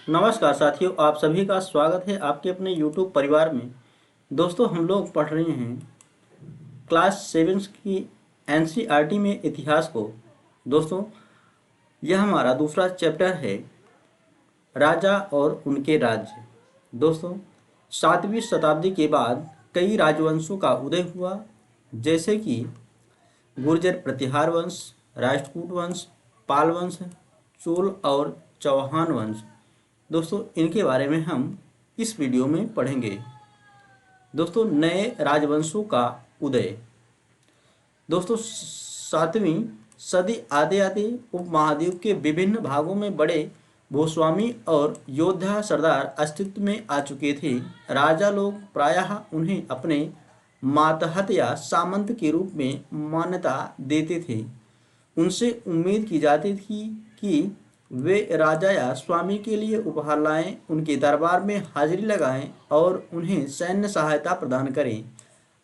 नमस्कार साथियों, आप सभी का स्वागत है आपके अपने YouTube परिवार में। दोस्तों, हम लोग पढ़ रहे हैं क्लास 7 की NCERT में इतिहास को। दोस्तों, यह हमारा दूसरा चैप्टर है, राजा और उनके राज्य। दोस्तों, 7वीं शताब्दी के बाद कई राजवंशों का उदय हुआ, जैसे कि गुर्जर प्रतिहार वंश, राष्ट्रकूट वंश, पाल वंश, चोल और चौहान वंश। दोस्तों, इनके बारे में हम इस वीडियो में पढ़ेंगे। दोस्तों, नए राजवंशों का उदय। दोस्तों, 7वीं सदी आते आते उपमहाद्वीप के विभिन्न भागों में बड़े भूस्वामी और योद्धा सरदार अस्तित्व में आ चुके थे। राजा लोग प्रायः उन्हें अपने मातहत या सामंत के रूप में मान्यता देते थे। उनसे उम्मीद की जाती थी कि वे राजा या स्वामी के लिए उपहार लाएं, उनके दरबार में हाजिरी लगाएं और उन्हें सैन्य सहायता प्रदान करें।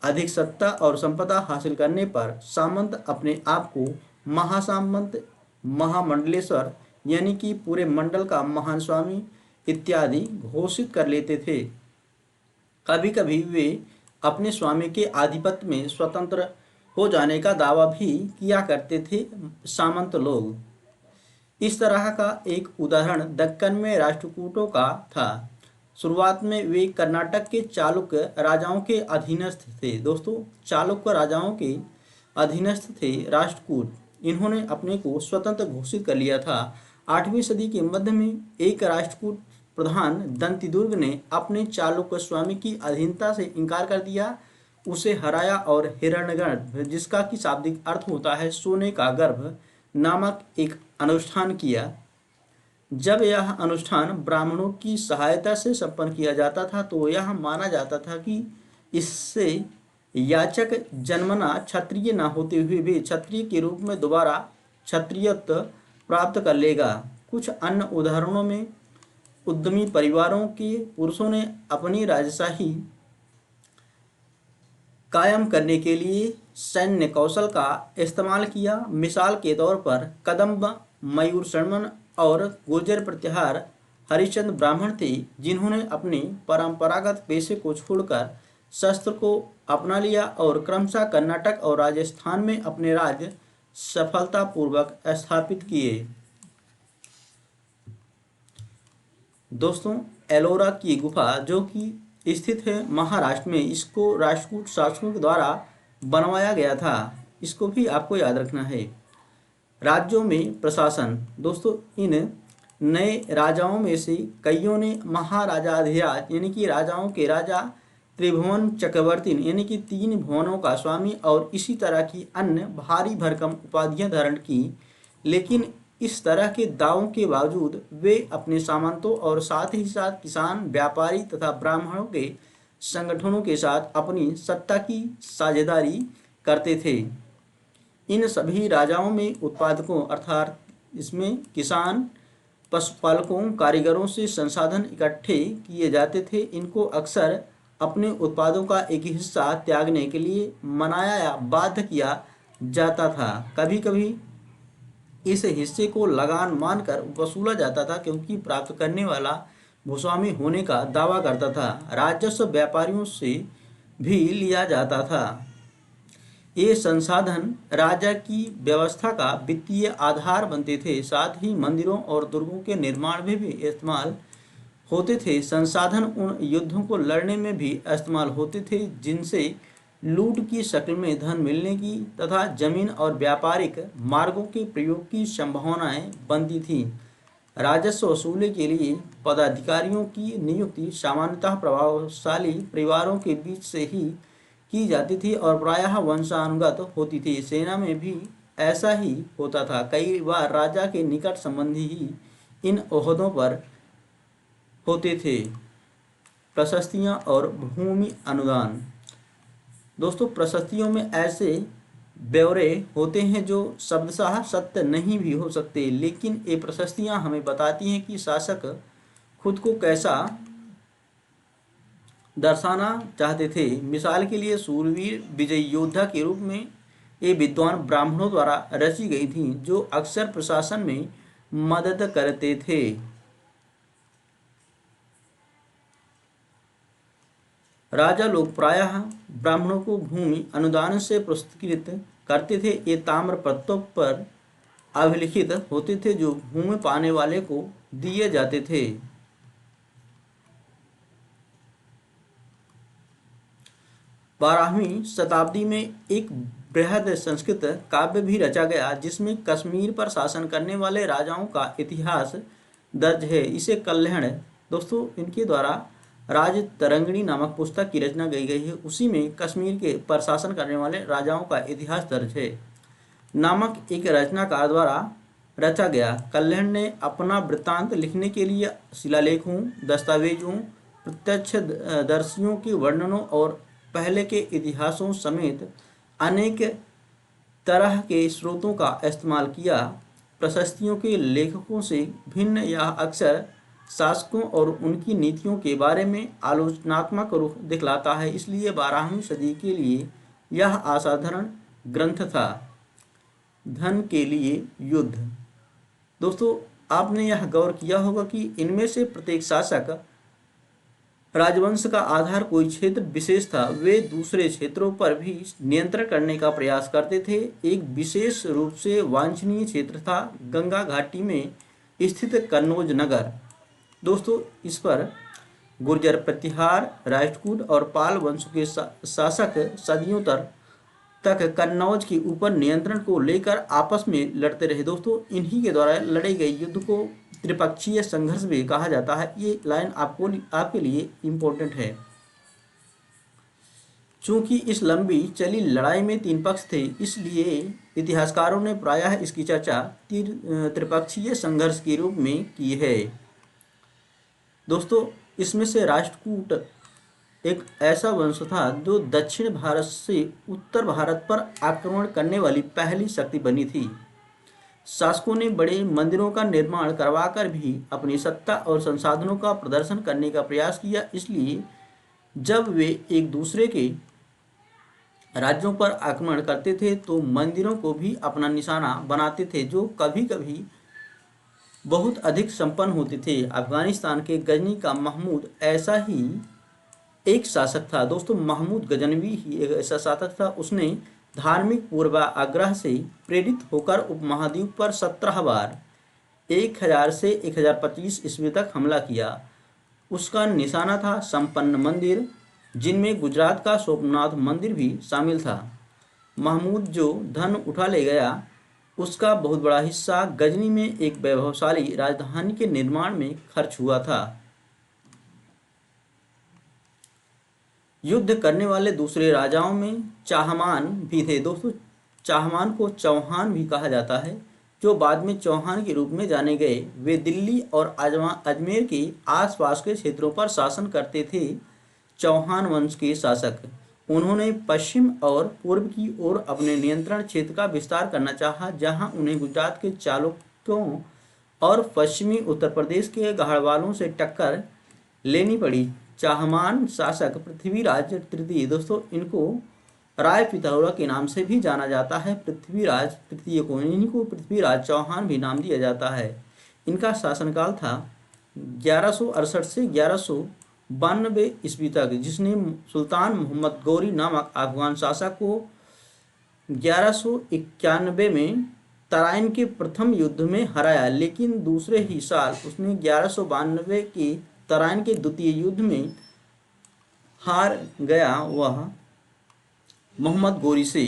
अधिक सत्ता और संपदा हासिल करने पर सामंत अपने आप को महासामंत, महामंडलेश्वर यानी कि पूरे मंडल का महान स्वामी इत्यादि घोषित कर लेते थे। कभी कभी वे अपने स्वामी के आधिपत्य में स्वतंत्र हो जाने का दावा भी किया करते थे सामंत लोग। इस तरह का एक उदाहरण दक्कन में राष्ट्रकूटों का था। शुरुआत में वे कर्नाटक के चालुक्य राजाओं के अधीनस्थ थे। दोस्तों, चालुक्य राजाओं के अधीनस्थ थे राष्ट्रकूट। इन्होंने अपने को स्वतंत्र घोषित कर लिया था। 8वीं सदी के मध्य में एक राष्ट्रकूट प्रधान दंतिदुर्ग ने अपने चालुक्य स्वामी की अधीनता से इनकार कर दिया, उसे हराया और हिरण्यगर्भ, जिसका कि शाब्दिक अर्थ होता है सोने का गर्भ, नामक एक अनुष्ठान किया। जब यह अनुष्ठान ब्राह्मणों की सहायता से संपन्न किया जाता था तो यह माना जाता था कि इससे याचक जन्मना क्षत्रिय न होते हुए भी क्षत्रिय के रूप में दोबारा क्षत्रियत्व प्राप्त कर लेगा। कुछ अन्य उदाहरणों में उद्यमी परिवारों के पुरुषों ने अपनी राजशाही कायम करने के लिए सैन्य कौशल का इस्तेमाल किया। मिसाल के तौर पर कदम्ब मयूर शर्मन और गुर्जर प्रतिहार हरिश्चंद्र ब्राह्मण थे, जिन्होंने अपने परंपरागत पेशे को छोड़कर शस्त्र को अपना लिया और क्रमशः कर्नाटक और राजस्थान में अपने राज्य सफलतापूर्वक स्थापित किए। दोस्तों, एलोरा की गुफा जो कि स्थित है महाराष्ट्र में, इसको राष्ट्रकूट शासकों के द्वारा बनवाया गया था। इसको भी आपको याद रखना है। राज्यों में प्रशासन। दोस्तों, इन नए राजाओं में से कईयों ने महाराजाधिराज यानी कि राजाओं के राजा, त्रिभुवन चक्रवर्ती यानी कि 3 भुवनों का स्वामी और इसी तरह की अन्य भारी भरकम उपाधियां धारण की। लेकिन इस तरह के दावों के बावजूद वे अपने सामंतों और साथ ही साथ किसान, व्यापारी तथा ब्राह्मणों के संगठनों के साथ अपनी सत्ता की साझेदारी करते थे। इन सभी राजाओं में उत्पादकों अर्थात इसमें किसान, पशुपालकों, कारीगरों से संसाधन इकट्ठे किए जाते थे। इनको अक्सर अपने उत्पादों का एक हिस्सा त्यागने के लिए मनाया या बाध्य किया जाता था। कभी कभी इस हिस्से को लगान मानकर वसूला जाता था, क्योंकि प्राप्त करने वाला भूस्वामी होने का दावा करता था। राजस्व व्यापारियों से भी लिया जाता था। ये संसाधन राजा की व्यवस्था का वित्तीय आधार बनते थे। साथ ही मंदिरों और दुर्गों के निर्माण में भी इस्तेमाल होते थे। संसाधन उन युद्धों को लड़ने में भी इस्तेमाल होते थे जिनसे लूट की शक्ल में धन मिलने की तथा जमीन और व्यापारिक मार्गों के प्रयोग की संभावनाएं बनती थीं। राजस्व वसूली के लिए पदाधिकारियों की नियुक्ति सामान्यतः प्रभावशाली परिवारों के बीच से ही की जाती थी और प्रायः वंशानुगत होती थी। सेना में भी ऐसा ही होता था। कई बार राजा के निकट संबंधी ही इन ओहदों पर होते थे। प्रशस्तियां और भूमि अनुदान। दोस्तों, प्रशस्तियों में ऐसे ब्यौरे होते हैं जो शब्दशः सत्य नहीं भी हो सकते, लेकिन ये प्रशस्तियां हमें बताती हैं कि शासक खुद को कैसा दर्शाना चाहते थे। मिसाल के लिए सूरवीर विजयी योद्धा के रूप में ये विद्वान ब्राह्मणों द्वारा रची गई थी, जो अक्सर प्रशासन में मदद करते थे। राजा लोग प्रायः ब्राह्मणों को भूमि अनुदान से पुरस्कृत करते थे। ये ताम्र पत्रों पर अभिलिखित होते थे जो भूमि पाने वाले को दिए जाते थे। 12वीं शताब्दी में एक बृहद संस्कृत काव्य भी रचा गया जिसमें कश्मीर पर शासन करने वाले राजाओं का इतिहास दर्ज है। इसे कल्हण, दोस्तों इनके द्वारा राज तरंगिणी नामक पुस्तक की रचना गई है। उसी में कश्मीर के पर शासन करने वाले राजाओं का इतिहास दर्ज है नामक एक रचनाकार द्वारा रचा गया। कल्हण ने अपना वृत्तांत लिखने के लिए शिलालेखों, दस्तावेजों, प्रत्यक्षदर्शियों के वर्णनों और पहले के इतिहासों समेत अनेक तरह के स्रोतों का इस्तेमाल किया। प्रशस्तियों के लेखकों से भिन्न यह अक्सर शासकों और उनकी नीतियों के बारे में आलोचनात्मक रुख दिखलाता है। इसलिए 12वीं सदी के लिए यह असाधारण ग्रंथ था। धन के लिए युद्ध, दोस्तों आपने यह गौर किया होगा कि इनमें से प्रत्येक शासक राजवंश का आधार कोई क्षेत्र विशेष था। वे दूसरे क्षेत्रों पर भी नियंत्रण करने का प्रयास करते थे। एक विशेष रूप से वांछनीय क्षेत्र था गंगा घाटी में स्थित कन्नौज नगर। दोस्तों इस पर गुर्जर, प्रतिहार, राष्ट्रकूट और पाल वंशों के शासक सदियों तक कन्नौज के ऊपर नियंत्रण को लेकर आपस में लड़ते रहे। दोस्तों इन्हीं के द्वारा लड़े गए युद्ध को त्रिपक्षीय संघर्ष भी कहा जाता है। ये लाइन आपके लिए इम्पोर्टेंट है। चूंकि इस लंबी चली लड़ाई में 3 पक्ष थे, इसलिए इतिहासकारों ने प्रायः इसकी चर्चा त्रिपक्षीय संघर्ष के रूप में की है। दोस्तों इसमें से राष्ट्रकूट एक ऐसा वंश था जो दक्षिण भारत से उत्तर भारत पर आक्रमण करने वाली पहली शक्ति बनी थी। शासकों ने बड़े मंदिरों का निर्माण करवाकर भी अपनी सत्ता और संसाधनों का प्रदर्शन करने का प्रयास किया। इसलिए जब वे एक दूसरे के राज्यों पर आक्रमण करते थे तो मंदिरों को भी अपना निशाना बनाते थे, जो कभी कभी बहुत अधिक संपन्न होते थे। अफगानिस्तान के गजनी का महमूद ऐसा ही एक शासक था। दोस्तों महमूद गजनवी ही एक ऐसा शासक था। उसने धार्मिक पूर्वाग्रह से प्रेरित होकर उपमहाद्वीप पर 17 बार 1000 से 1025 ईस्वी तक हमला किया। उसका निशाना था संपन्न मंदिर, जिनमें गुजरात का सोमनाथ मंदिर भी शामिल था। महमूद जो धन उठा ले गया, उसका बहुत बड़ा हिस्सा गजनी में एक वैभवशाली राजधानी के निर्माण में खर्च हुआ था। युद्ध करने वाले दूसरे राजाओं में चाहमान भी थे। दोस्तों चाहमान को चौहान भी कहा जाता है, जो बाद में चौहान के रूप में जाने गए। वे दिल्ली और अजमेर के आसपास के क्षेत्रों पर शासन करते थे। चौहान वंश के शासक, उन्होंने पश्चिम और पूर्व की ओर अपने नियंत्रण क्षेत्र का विस्तार करना चाहा, जहां उन्हें गुजरात के चालुक्यों और पश्चिमी उत्तर प्रदेश के गढ़वालों से टक्कर लेनी पड़ी। चाहमान शासक पृथ्वीराज तृतीय, दोस्तों इनको राय पिथौरा के नाम से भी जाना जाता है। पृथ्वीराज तृतीय को, इन्हीं को पृथ्वीराज चौहान भी नाम दिया जाता है। इनका शासनकाल था 1168 से 1192 ईस्वी तक, जिसने सुल्तान मोहम्मद गौरी नामक अफगान शासक को 1191 में तराइन के प्रथम युद्ध में हराया, लेकिन दूसरे ही साल उसने 1192 के तराइन के द्वितीय युद्ध में हार गया। वह मोहम्मद गौरी से।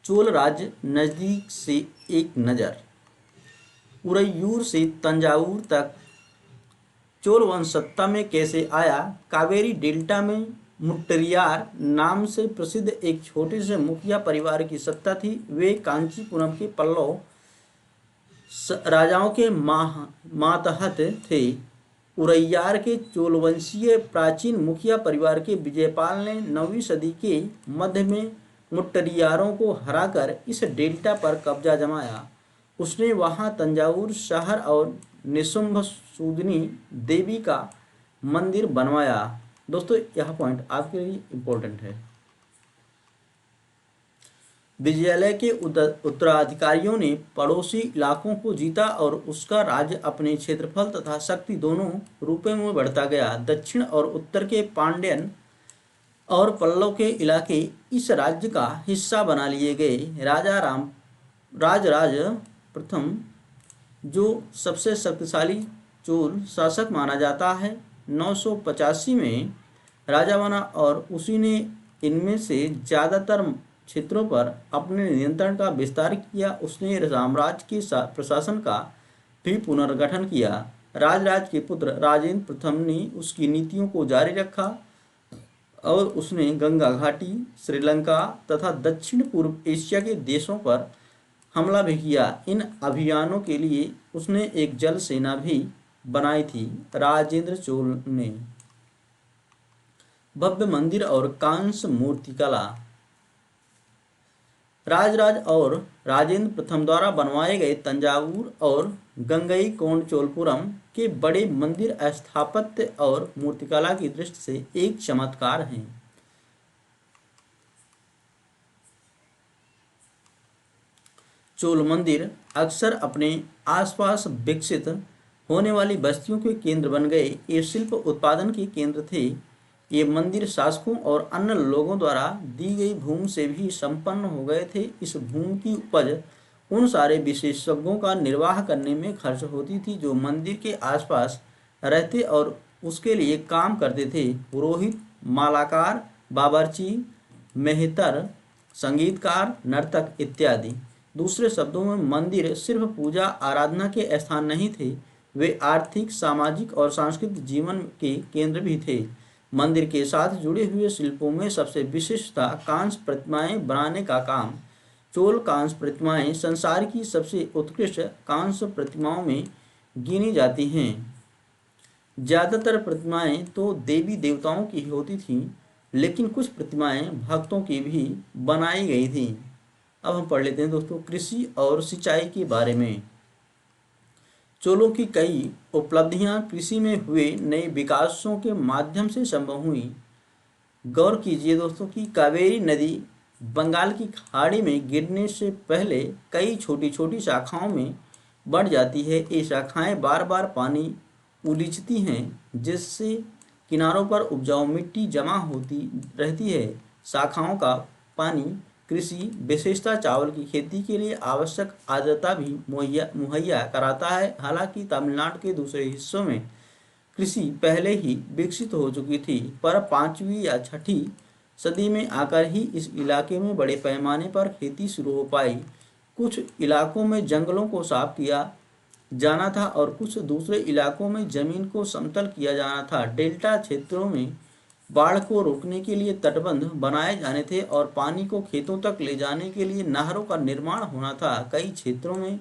चोल राज्य नज़दीक से एक नज़र, उरैयूर से तंजावुर तक चोल वंश सत्ता में कैसे आया। कावेरी डेल्टा में मुट्टरियार नाम से प्रसिद्ध एक छोटे से मुखिया परिवार की सत्ता थी। वे कांचीपुरम के पल्लव राजाओं के मातहत थे। उरैयार के चोलवंशीय प्राचीन मुखिया परिवार के विजयपाल ने 9वीं सदी के मध्य में मुट्टरियारों को हराकर इस डेल्टा पर कब्जा जमाया। उसने वहां तंजावुर शहर और निशुंभ सूदनी देवी का मंदिर बनवाया। दोस्तों यह पॉइंट आपके लिए इम्पोर्टेंट है। विजयालय के उत्तराधिकारियों ने पड़ोसी इलाकों को जीता और उसका राज्य अपने क्षेत्रफल तथा शक्ति दोनों रूपों में बढ़ता गया। दक्षिण और उत्तर के पांड्यन और पल्लव के इलाके इस राज्य का हिस्सा बना लिए गए। राजराज प्रथम, जो सबसे शक्तिशाली चोल शासक माना जाता है, 985 में राजा बना और उसी ने इनमें से ज़्यादातर क्षेत्रों पर अपने नियंत्रण का विस्तार किया। उसने साम्राज्य के प्रशासन का भी पुनर्गठन किया। राजराज के पुत्र राजेंद्र प्रथम ने उसकी नीतियों को जारी रखा और उसने गंगा घाटी, श्रीलंका तथा दक्षिण पूर्व एशिया के देशों पर हमला भी किया। इन अभियानों के लिए उसने एक जल सेना भी बनाई थी। राजेंद्र चोल ने भव्य मंदिर और कांस्य मूर्ति कला। राजराज और राजेंद्र प्रथम द्वारा बनवाए गए तंजावुर और गंगईकोंडचोलपुरम के बड़े मंदिर स्थापत्य और मूर्तिकला की दृष्टि से एक चमत्कार हैं। चोल मंदिर अक्सर अपने आसपास विकसित होने वाली बस्तियों के केंद्र बन गए। ये शिल्प उत्पादन के केंद्र थे। ये मंदिर शासकों और अन्य लोगों द्वारा दी गई भूमि से भी संपन्न हो गए थे। इस भूमि की उपज उन सारे विशेषज्ञों का निर्वाह करने में खर्च होती थी जो मंदिर के आसपास रहते और उसके लिए काम करते थे। पुरोहित, मालाकार, बावर्ची, मेहतर, संगीतकार, नर्तक इत्यादि। दूसरे शब्दों में मंदिर सिर्फ पूजा आराधना के स्थान नहीं थे, वे आर्थिक, सामाजिक और सांस्कृतिक जीवन के केंद्र भी थे। मंदिर के साथ जुड़े हुए शिल्पों में सबसे विशिष्ट था कांस्य प्रतिमाएं बनाने का काम। चोल कांस्य प्रतिमाएं संसार की सबसे उत्कृष्ट कांस्य प्रतिमाओं में गिनी जाती हैं। ज़्यादातर प्रतिमाएं तो देवी देवताओं की होती थीं, लेकिन कुछ प्रतिमाएं भक्तों की भी बनाई गई थीं। अब हम पढ़ लेते हैं दोस्तों कृषि और सिंचाई के बारे में। चोलों की कई उपलब्धियां कृषि में हुए नए विकासों के माध्यम से संभव हुई। गौर कीजिए दोस्तों कि कावेरी नदी बंगाल की खाड़ी में गिरने से पहले कई छोटी छोटी शाखाओं में बढ़ जाती है। ये शाखाएं बार बार पानी उलीचती हैं, जिससे किनारों पर उपजाऊ मिट्टी जमा होती रहती है। शाखाओं का पानी कृषि, विशेषता चावल की खेती के लिए आवश्यक आर्द्रता भी मुहैया कराता है। हालांकि तमिलनाडु के दूसरे हिस्सों में कृषि पहले ही विकसित हो चुकी थी, पर 5वीं या 6ठी सदी में आकर ही इस इलाके में बड़े पैमाने पर खेती शुरू हो पाई। कुछ इलाकों में जंगलों को साफ किया जाना था और कुछ दूसरे इलाकों में जमीन को समतल किया जाना था। डेल्टा क्षेत्रों में बाढ़ को रोकने के लिए तटबंध बनाए जाने थे और पानी को खेतों तक ले जाने के लिए नहरों का निर्माण होना था। कई क्षेत्रों में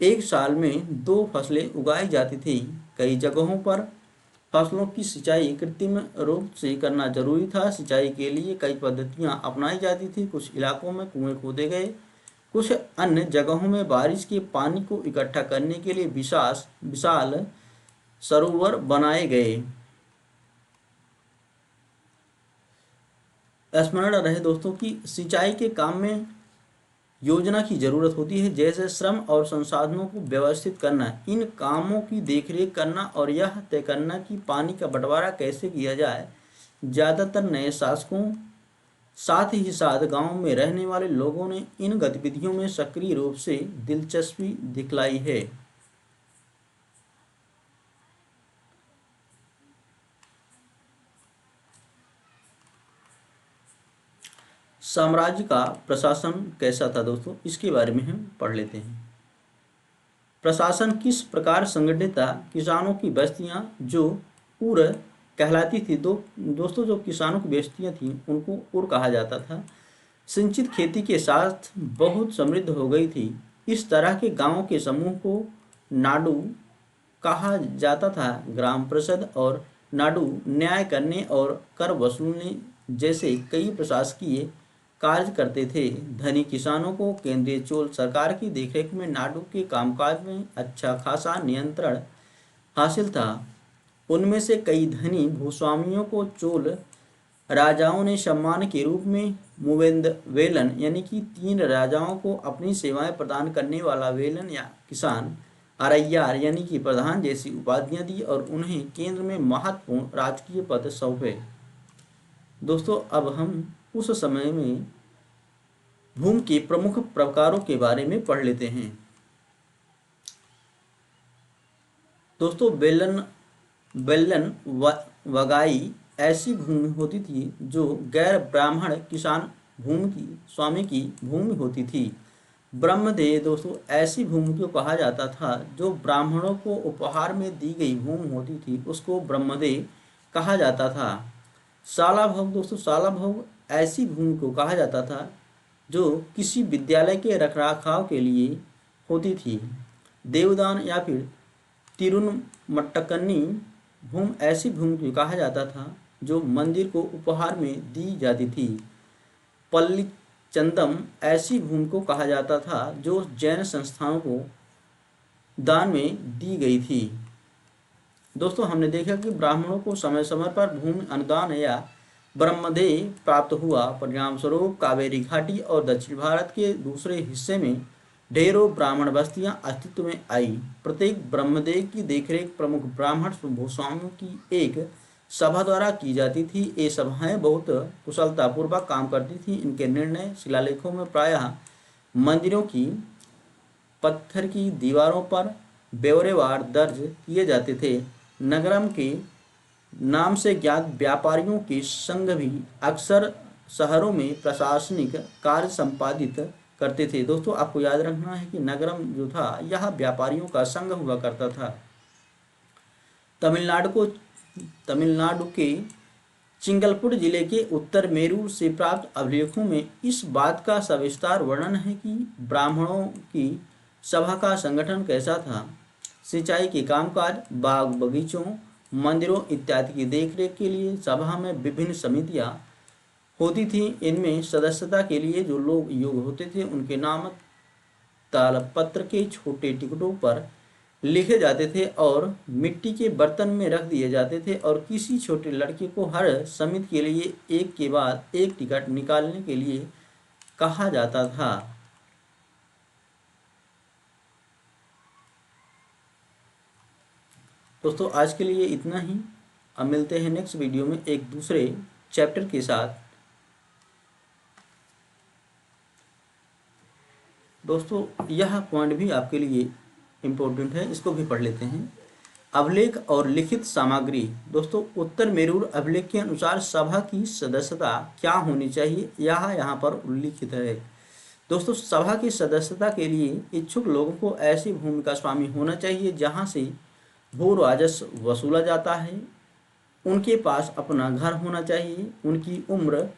एक साल में 2 फसलें उगाई जाती थी। कई जगहों पर फसलों की सिंचाई कृत्रिम रूप से करना जरूरी था। सिंचाई के लिए कई पद्धतियां अपनाई जाती थी। कुछ इलाकों में कुएं खोदे गए, कुछ अन्य जगहों में बारिश के पानी को इकट्ठा करने के लिए विशाल सरोवर बनाए गए। स्मरण रहे दोस्तों कि सिंचाई के काम में योजना की जरूरत होती है, जैसे श्रम और संसाधनों को व्यवस्थित करना, इन कामों की देखरेख करना और यह तय करना कि पानी का बंटवारा कैसे किया जाए। ज़्यादातर नए शासकों साथ ही साथ गांव में रहने वाले लोगों ने इन गतिविधियों में सक्रिय रूप से दिलचस्पी दिखलाई है। साम्राज्य का प्रशासन कैसा था दोस्तों, इसके बारे में हम पढ़ लेते हैं। प्रशासन किस प्रकार संगठित था। किसानों की बस्तियां जो उर कहलाती थी, दोस्तों जो किसानों की बस्तियां थीं उनको उर कहा जाता था, सिंचित खेती के साथ बहुत समृद्ध हो गई थी। इस तरह के गांवों के समूह को नाडु कहा जाता था। ग्राम परिषद और नाडु न्याय करने और कर वसूलने जैसे कई प्रशासकीय कार्य करते थे। धनी किसानों को केंद्रीय चोल सरकार की देखरेख में नाडु के कामकाज में अच्छा खासा नियंत्रण हासिल था। उनमें से कई धनी भूस्वामियों को चोल राजाओं ने सम्मान के रूप में वेलन यानी कि 3 राजाओं को अपनी सेवाएं प्रदान करने वाला वेलन या किसान, अरैयार यानी कि प्रधान जैसी उपाधियां दी और उन्हें केंद्र में महत्वपूर्ण राजकीय पद सौंपे। दोस्तों अब हम उस समय में भूमि के प्रमुख प्रकारों के बारे में पढ़ लेते हैं। दोस्तों बेलन वगाई ऐसी भूमि होती थी जो गैर ब्राह्मण किसान भूमि की स्वामी की भूमि होती थी। ब्रह्मदेय दोस्तों ऐसी भूमि को कहा जाता था जो ब्राह्मणों को उपहार में दी गई भूमि होती थी, उसको ब्रह्मदेय कहा जाता था। शाला भोग दोस्तों, शाला भोग ऐसी भूमि को कहा जाता था जो किसी विद्यालय के रखरखाव के लिए होती थी। देवदान या फिर तिरुनमट्टकन्नी भूमि ऐसी भूमि को कहा जाता था जो मंदिर को उपहार में दी जाती थी। पल्लीचंदम ऐसी भूमि को कहा जाता था जो जैन संस्थाओं को दान में दी गई थी। दोस्तों हमने देखा कि ब्राह्मणों को समय समय पर भूमि अनुदान या ब्रह्मदेय प्राप्त हुआ। परिणाम स्वरूप कावेरी घाटी और दक्षिण भारत के दूसरे हिस्से में ढेरों ब्राह्मण बस्तियां अस्तित्व में आई। प्रत्येक ब्रह्मदेव की देखरेख प्रमुख ब्राह्मण भूस्वामियों की एक सभा द्वारा की जाती थी। ये सभाएं बहुत कुशलतापूर्वक काम करती थी। इनके निर्णय शिलालेखों में प्रायः मंदिरों की पत्थर की दीवारों पर ब्यौरेवार दर्ज किए जाते थे। नगरम के नाम से ज्ञात व्यापारियों के संघ भी अक्सर शहरों में प्रशासनिक कार्य संपादित करते थे। दोस्तों आपको याद रखना है कि नगरम जो था यह व्यापारियों का संघ हुआ करता था। तमिलनाडु के चिंगलपुर जिले के उत्तर मेरूर से प्राप्त अभिलेखों में इस बात का सविस्तार वर्णन है कि ब्राह्मणों की सभा का संगठन कैसा था। सिंचाई के कामकाज, बाग बगीचों, मंदिरों इत्यादि की देखरेख के लिए सभा में विभिन्न समितियां होती थीं। इनमें सदस्यता के लिए जो लोग योग्य होते थे उनके नाम तालपत्र के छोटे टिकटों पर लिखे जाते थे और मिट्टी के बर्तन में रख दिए जाते थे और किसी छोटे लड़के को हर समिति के लिए एक के बाद एक टिकट निकालने के लिए कहा जाता था। दोस्तों आज के लिए इतना ही। अब मिलते हैं नेक्स्ट वीडियो में एक दूसरे चैप्टर के साथ। दोस्तों यह पॉइंट भी आपके लिए इम्पोर्टेंट है, इसको भी पढ़ लेते हैं। अभिलेख और लिखित सामग्री। दोस्तों उत्तर मेरूर अभिलेख के अनुसार सभा की सदस्यता क्या होनी चाहिए यह यहाँ पर उल्लिखित है। दोस्तों सभा की सदस्यता के लिए इच्छुक लोगों को ऐसी भूमि का स्वामी होना चाहिए जहाँ से भू राजस्व वसूला जाता है। उनके पास अपना घर होना चाहिए। उनकी उम्र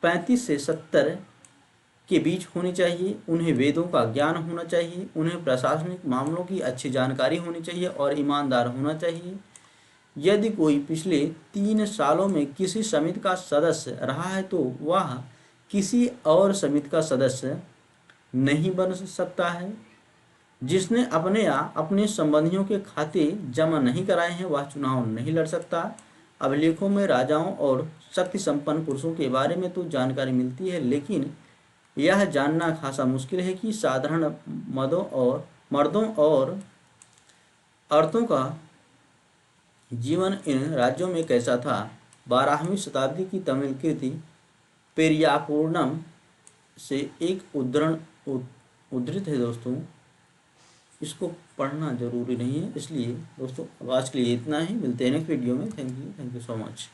35 से 70 के बीच होनी चाहिए। उन्हें वेदों का ज्ञान होना चाहिए। उन्हें प्रशासनिक मामलों की अच्छी जानकारी होनी चाहिए और ईमानदार होना चाहिए। यदि कोई पिछले 3 सालों में किसी समिति का सदस्य रहा है तो वह किसी और समिति का सदस्य नहीं बन सकता है। जिसने अपने या अपने संबंधियों के खाते जमा नहीं कराए हैं वह चुनाव नहीं लड़ सकता। अभिलेखों में राजाओं और शक्ति संपन्न पुरुषों के बारे में तो जानकारी मिलती है, लेकिन यह जानना खासा मुश्किल है कि साधारण मर्दों और औरतों का जीवन इन राज्यों में कैसा था। 12वीं शताब्दी की तमिल कृति पेरियापूर्णम से एक उद्धृत है। दोस्तों इसको पढ़ना जरूरी नहीं है, इसलिए दोस्तों आज के लिए इतना ही। मिलते हैं नेक्स्ट वीडियो में। Thank you so much.